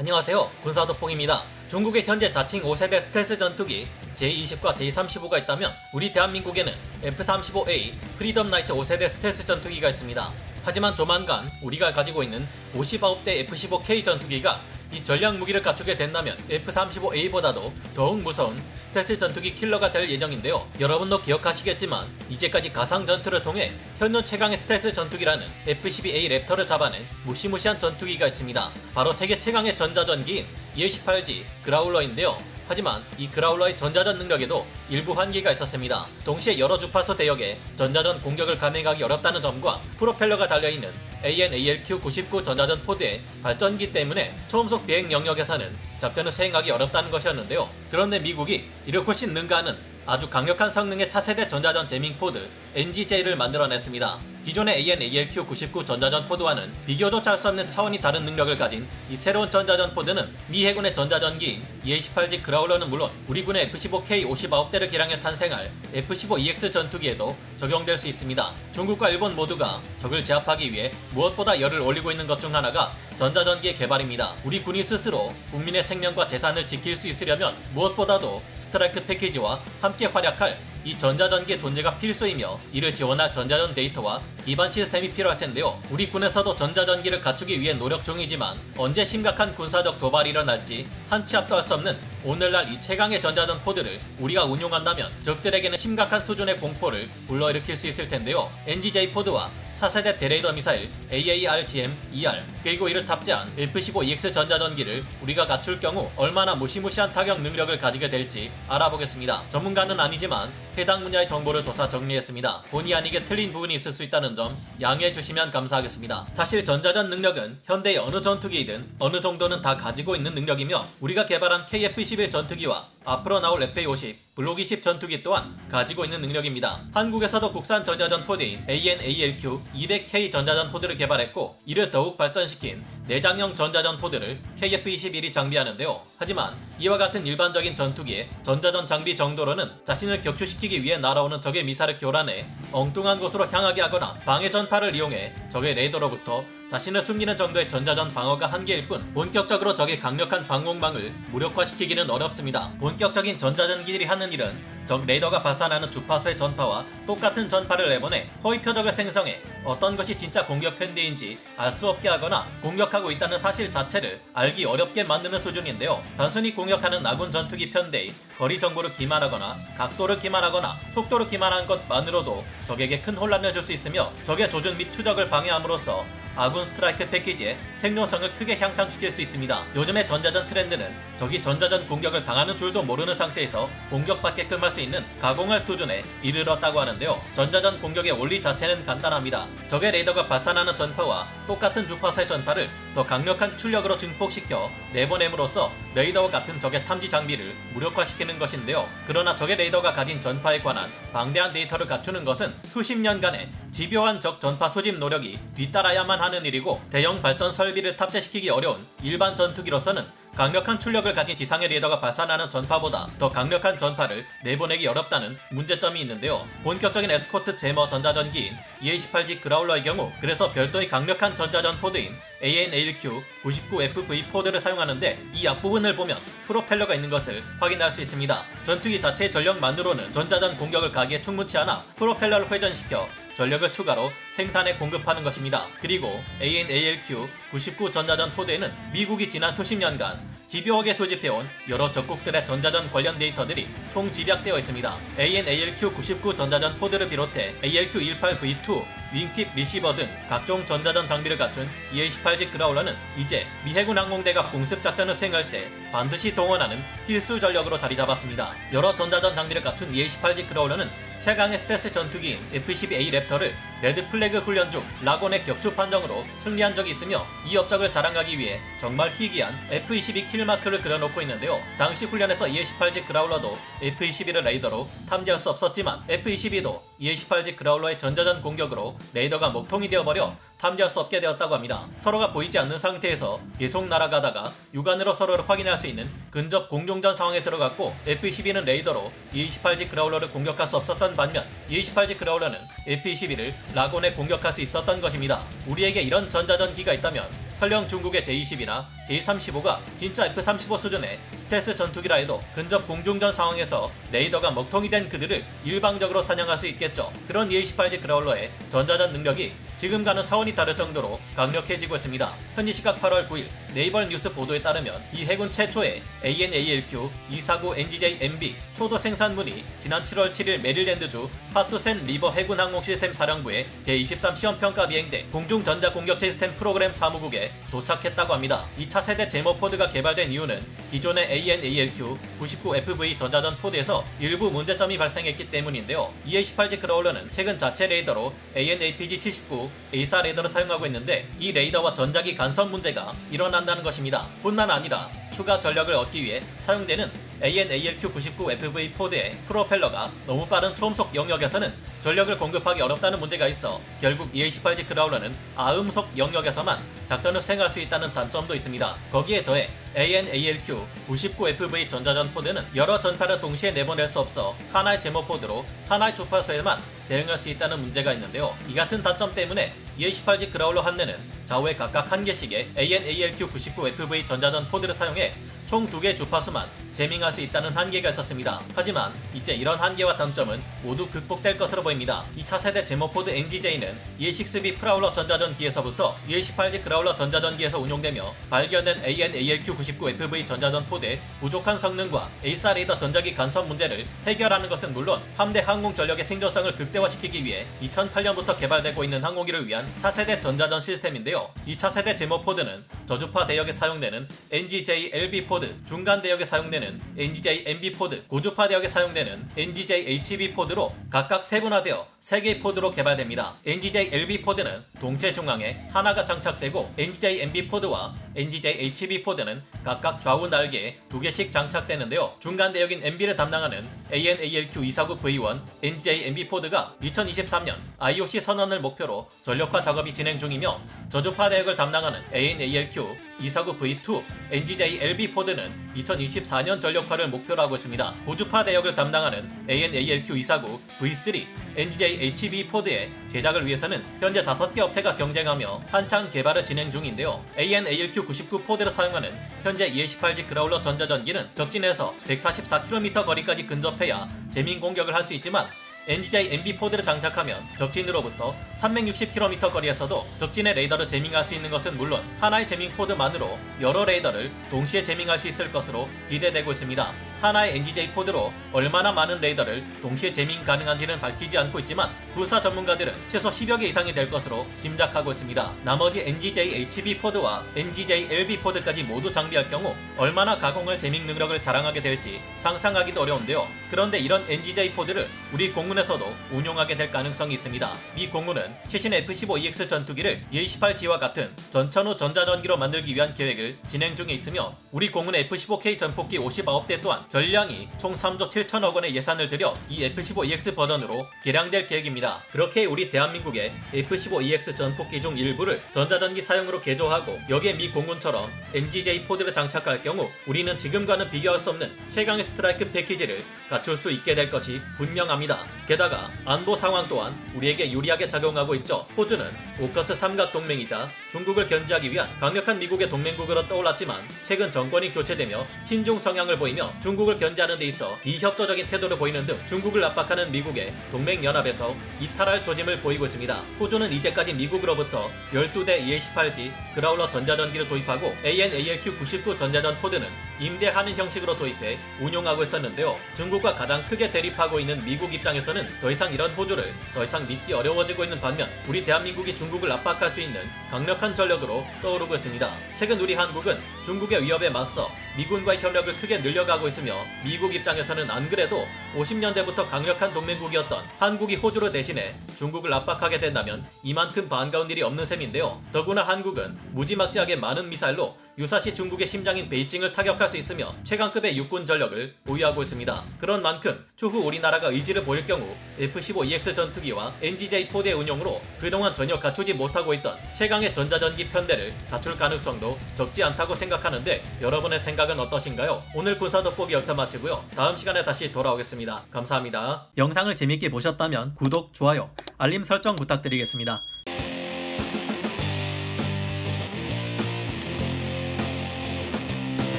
안녕하세요. 군사도뽕입니다. 중국의 현재 자칭 5세대 스텔스 전투기 J-20과 J-35가 있다면 우리 대한민국에는 F-35A 프리덤 라이트 5세대 스텔스 전투기가 있습니다. 하지만 조만간 우리가 가지고 있는 59대 F-15K 전투기가 이 전략 무기를 갖추게 된다면 F-35A보다도 더욱 무서운 스텔스 전투기 킬러가 될 예정인데요. 여러분도 기억하시겠지만 이제까지 가상 전투를 통해 현존 최강의 스텔스 전투기라는 F-12A 랩터를 잡아낸 무시무시한 전투기가 있습니다. 바로 세계 최강의 전자전기인 EL-18G 그라울러인데요. 하지만 이 그라울러의 전자전 능력에도 일부 한계가 있었습니다. 동시에 여러 주파수 대역에 전자전 공격을 감행하기 어렵다는 점과 프로펠러가 달려있는 AN/ALQ-99 전자전 포드의 발전기 때문에 초음속 비행 영역에서는 작전을 수행하기 어렵다는 것이었는데요. 그런데 미국이 이를 훨씬 능가하는 아주 강력한 성능의 차세대 전자전 제밍 포드 NGJ를 만들어냈습니다. 기존의 AN/ALQ-99 전자전 포드와는 비교조차 할 수 없는 차원이 다른 능력을 가진 이 새로운 전자전 포드는 미 해군의 전자전기인 EL-18G 그라울러는 물론 우리 군의 F-15K 59대를 기량해 탄생할 F-15EX 전투기에도 적용될 수 있습니다. 중국과 일본 모두가 적을 제압하기 위해 무엇보다 열을 올리고 있는 것 중 하나가 전자전기의 개발입니다. 우리 군이 스스로 국민의 생명과 재산을 지킬 수 있으려면 무엇보다도 스트라이크 패키지와 함께 활약할 이 전자전기의 존재가 필수이며 이를 지원할 전자전 데이터와 기반 시스템이 필요할 텐데요. 우리 군에서도 전자전기를 갖추기 위해 노력 중이지만 언제 심각한 군사적 도발이 일어날지 한치 앞도 할 수 없는 오늘날 이 최강의 전자전 포드를 우리가 운용한다면 적들에게는 심각한 수준의 공포를 불러일으킬 수 있을 텐데요. NGJ 포드와 차세대 대레이더 미사일 AARGM-ER 그리고 이를 탑재한 F-15EX 전자전기를 우리가 갖출 경우 얼마나 무시무시한 타격 능력을 가지게 될지 알아보겠습니다. 전문가는 아니지만 해당 분야의 정보를 조사 정리했습니다. 본의 아니게 틀린 부분이 있을 수 있다는 점 양해해 주시면 감사하겠습니다. 사실 전자전 능력은 현대의 어느 전투기이든 어느 정도는 다 가지고 있는 능력이며 우리가 개발한 KF-11 전투기와 앞으로 나올 FA-50, 블록 20 전투기 또한 가지고 있는 능력입니다. 한국에서도 국산 전자전 포드인 AN/ALQ-200K 전자전 포드를 개발했고 이를 더욱 발전시킨 내장형 전자전 포드를 KF-21이 장비하는데요. 하지만 이와 같은 일반적인 전투기의 전자전 장비 정도로는 자신을 격추시키기 위해 날아오는 적의 미사를 교란해 엉뚱한 곳으로 향하게 하거나 방해 전파를 이용해 적의 레이더로부터 자신을 숨기는 정도의 전자전 방어가 한계일 뿐 본격적으로 적의 강력한 방공망을 무력화시키기는 어렵습니다. 본격적인 전자전기들이 하는 일은 적 레이더가 발산하는 주파수의 전파와 똑같은 전파를 내보내 허위 표적을 생성해 어떤 것이 진짜 공격 편대인지 알 수 없게 하거나 공격하고 있다는 사실 자체를 알기 어렵게 만드는 수준인데요. 단순히 공격하는 아군 전투기 편대의 거리 정보를 기만하거나 각도를 기만하거나 속도를 기만한 것만으로도 적에게 큰 혼란을 줄 수 있으며 적의 조준 및 추적을 방해함으로써 아군 스트라이크 패키지의 생존성을 크게 향상시킬 수 있습니다. 요즘의 전자전 트렌드는 적이 전자전 공격을 당하는 줄도 모르는 상태에서 공격받게끔 할 수 있는 가공할 수준에 이르렀다고 하는데요. 전자전 공격의 원리 자체는 간단합니다. 적의 레이더가 발산하는 전파와 똑같은 주파수의 전파를 더 강력한 출력으로 증폭시켜 내보냄으로써 레이더와 같은 적의 탐지 장비를 무력화시키는 것인데요. 그러나 적의 레이더가 가진 전파에 관한 방대한 데이터를 갖추는 것은 수십 년간의 집요한 적 전파 수집 노력이 뒤따라야만 하는 일이고 대형 발전 설비를 탑재시키기 어려운 일반 전투기로서는 강력한 출력을 가진 지상의 레이더가 발산하는 전파보다 더 강력한 전파를 내보내기 어렵다는 문제점이 있는데요. 본격적인 에스코트 제머 전자전기인 EL-18G 그라울러의 경우 그래서 별도의 강력한 전자전 포드인 AN/ALQ-99FV 포드를 사용하는데 이 앞부분을 보면 프로펠러가 있는 것을 확인할 수 있습니다. 전투기 자체의 전력만으로는 전자전 공격을 가기에 충분치 않아 프로펠러를 회전시켜 전력을 추가로 생산해 공급하는 것입니다. 그리고 AN/ALQ-99 전자전 포드에는 미국이 지난 수십 년간 집요하게 소집해온 여러 적국들의 전자전 관련 데이터들이 총 집약되어 있습니다. AN/ALQ-99 전자전 포드를 비롯해 ALQ-18V2, 윙팁 리시버 등 각종 전자전 장비를 갖춘 EL-18G 그라울러는 이제 미 해군 항공대가 공습작전을 수행할 때 반드시 동원하는 필수 전력으로 자리잡았습니다. 여러 전자전 장비를 갖춘 EL-18G 그라울러는 최강의 스텔스 전투기인 F-12A 랩터를 레드 플래그 훈련 중 라곤의 격추 판정으로 승리한 적이 있으며 이 업적을 자랑하기 위해 정말 희귀한 F-22 킬마크를 그려놓고 있는데요. 당시 훈련에서 EL-18G 그라울러도 F-21을 레이더로 탐지할 수 없었지만 F-22도 EL-18G 그라울러의 전자전 공격으로 레이더가 먹통이 되어버려 탐지할 수 없게 되었다고 합니다. 서로가 보이지 않는 상태에서 계속 날아가다가 육안으로 서로를 확인할 수 있는 근접 공중전 상황에 들어갔고, F-22는 레이더로 E-28G 그라울러를 공격할 수 없었던 반면 E-28G 그라울러는 F-22를 라곤에 공격할 수 있었던 것입니다. 우리에게 이런 전자전기가 있다면 설령 중국의 J-20이나 J-35가 진짜 F-35 수준의 스텔스 전투기라 해도 근접 공중전 상황에서 레이더가 먹통이 된 그들을 일방적으로 사냥할 수 있겠죠. 그런 E-28G 그라울러의 전자전 능력이 지금과는 차원이 다를 정도로 강력해지고 있습니다. 현지 시각 8월 9일 네이버 뉴스 보도에 따르면 이 해군 최초의 AN/ALQ 249 NGJ-MB 초도 생산문이 지난 7월 7일 메릴랜드주 파투센 리버 해군 항공 시스템 사령부의 제23 시험평가 비행대 공중전자공격 시스템 프로그램 사무국에 도착했다고 합니다. 이 차세대 제모 포드가 개발된 이유는 기존의 AN/ALQ 99FV 전자전 포드에서 일부 문제점이 발생했기 때문인데요. E-28G 그라울러는 최근 자체 레이더로 AN/APG-79 A4 레이더를 사용하고 있는데, 이 레이더와 전자기 간섭 문제가 일어난다는 것입니다. 뿐만 아니라 추가 전력을 얻기 위해 사용되는 AN/ALQ-99FV 포드의 프로펠러가 너무 빠른 초음속 영역에서는 전력을 공급하기 어렵다는 문제가 있어 결국 E-28G 그라울러는 아음속 영역에서만 작전을 수행할 수 있다는 단점도 있습니다. 거기에 더해 AN/ALQ-99FV 전자전 포드는 여러 전파를 동시에 내보낼 수 없어 하나의 제모 포드로 하나의 주파수에만 대응할 수 있다는 문제가 있는데요. 이 같은 단점 때문에 E-28G 그라울러 한 대는 좌우에 각각 한 개씩의 AN/ALQ-99FV 전자전 포드를 사용해 총 2개 주파수만 제밍할 수 있다는 한계가 있었습니다. 하지만 이제 이런 한계와 단점은 모두 극복될 것으로 보입니다. 이 차세대 제모포드 NGJ는 E-6B 프라울러 전자전기에서부터 E-28G 그라울러 전자전기에서 운용되며, 발견된 AN/ALQ-99FV 전자전 포드의 부족한 성능과 A4 레이더 전자기 간섭 문제를 해결하는 것은 물론 함대 항공 전력의 생존성을 극대화시키기 위해 2008년부터 개발되고 있는 항공기를 위한 차세대 전자전 시스템인데요. 이 차세대 제모포드는 저주파 대역에 사용되는 NGJ-LB 포드, 중간 대역에 사용되는 NGJ-MB 포드, 고주파 대역에 사용되는 NGJ-HB 포드로 각각 세분화되어 3개의 포드로 개발됩니다. NGJ-LB 포드는 동체 중앙에 하나가 장착되고, NGJ-MB 포드와 NGJ-HB 포드는 각각 좌우 날개에 2개씩 장착되는데요. 중간 대역인 MB를 담당하는 AN/ALQ-249V1 NGJ-MB 포드가 2023년 IOC 선언을 목표로 전력화 작업이 진행 중이며, 저주파 대역을 담당하는 AN/ALQ-249V2 NGJ-LB 포드는 2024년 전력화를 목표로 하고 있습니다. 고주파 대역을 담당하는 AN/ALQ-249V3 NGJ-HB 포드의 제작을 위해서는 현재 5개 업체가 경쟁하며 한창 개발을 진행 중인데요. AN/ALQ-99 포드를 사용하는 현재 E-28G 그라울러 전자전기는 적진에서 144km 거리까지 근접해야 제민 공격을 할 수 있지만, NGJ-MB 포드를 장착하면 적진으로부터 360km 거리에서도 적진의 레이더를 제밍할 수 있는 것은 물론 하나의 제밍 포드만으로 여러 레이더를 동시에 제밍할 수 있을 것으로 기대되고 있습니다. 하나의 NGJ 포드로 얼마나 많은 레이더를 동시에 제밍 가능한지는 밝히지 않고 있지만, 구사 전문가들은 최소 10여 개 이상이 될 것으로 짐작하고 있습니다. 나머지 NGJ-HB 포드와 NGJ-LB 포드까지 모두 장비할 경우 얼마나 가공을 제밍 능력을 자랑하게 될지 상상하기도 어려운데요. 그런데 이런 NGJ 포드를 우리 공군에서도 운용하게 될 가능성이 있습니다. 미 공군은 최신 F-15EX 전투기를 E-28G와 같은 전천후 전자전기로 만들기 위한 계획을 진행 중에 있으며, 우리 공군의 F-15K 전폭기 59대 또한 전량이 총 3조 7천억 원의 예산을 들여 이 F-15EX 버전으로 개량될 계획입니다. 그렇게 우리 대한민국의 F-15EX 전폭기 중 일부를 전자전기 사용으로 개조하고 여기에 미 공군처럼 NGJ 포드를 장착할 경우 우리는 지금과는 비교할 수 없는 최강의 스트라이크 패키지를 갖출 수 있게 될 것이 분명합니다. 게다가 안보 상황 또한 우리에게 유리하게 작용하고 있죠. 호주는 오커스 삼각 동맹이자 중국을 견제하기 위한 강력한 미국의 동맹국으로 떠올랐지만, 최근 정권이 교체되며 친중 성향을 보이며 중국을 견제하는 데 있어 비협조적인 태도를 보이는 등 중국을 압박하는 미국의 동맹연합에서 이탈할 조짐을 보이고 있습니다. 호주는 이제까지 미국으로부터 12대 E-28G 그라울러 전자전기를 도입하고 AN/ALQ-99 전자전 포드는 임대하는 형식으로 도입해 운용하고 있었는데요. 중국과 가장 크게 대립하고 있는 미국 입장에서는 더 이상 이런 호주를 더 이상 믿기 어려워지고 있는 반면, 우리 대한민국이 중국을 압박할 수 있는 강력한 전력으로 떠오르고 있습니다. 최근 우리 한국은 중국의 위협에 맞서 미군과의 협력을 크게 늘려가고 있으며, 미국 입장에서는 안 그래도 50년대부터 강력한 동맹국이었던 한국이 호주를 대신해 중국을 압박하게 된다면 이만큼 반가운 일이 없는 셈인데요. 더구나 한국은 무지막지하게 많은 미사일로 유사시 중국의 심장인 베이징을 타격할 수 있으며 최강급의 육군 전력을 보유하고 있습니다. 그런 만큼 추후 우리나라가 의지를 보일 경우 F-15EX 전투기와 NGJ-4대 운용으로 그동안 전혀 갖추지 못하고 있던 최강의 전자전기 편대를 갖출 가능성도 적지 않다고 생각하는데 여러분의 생각은 어떠신가요? 오늘 군사 돋보기 역사 마치고요. 다음 시간에 다시 돌아오겠습니다. 감사합니다. 영상을 재밌게 보셨다면 구독, 좋아요, 알림 설정 부탁드리겠습니다.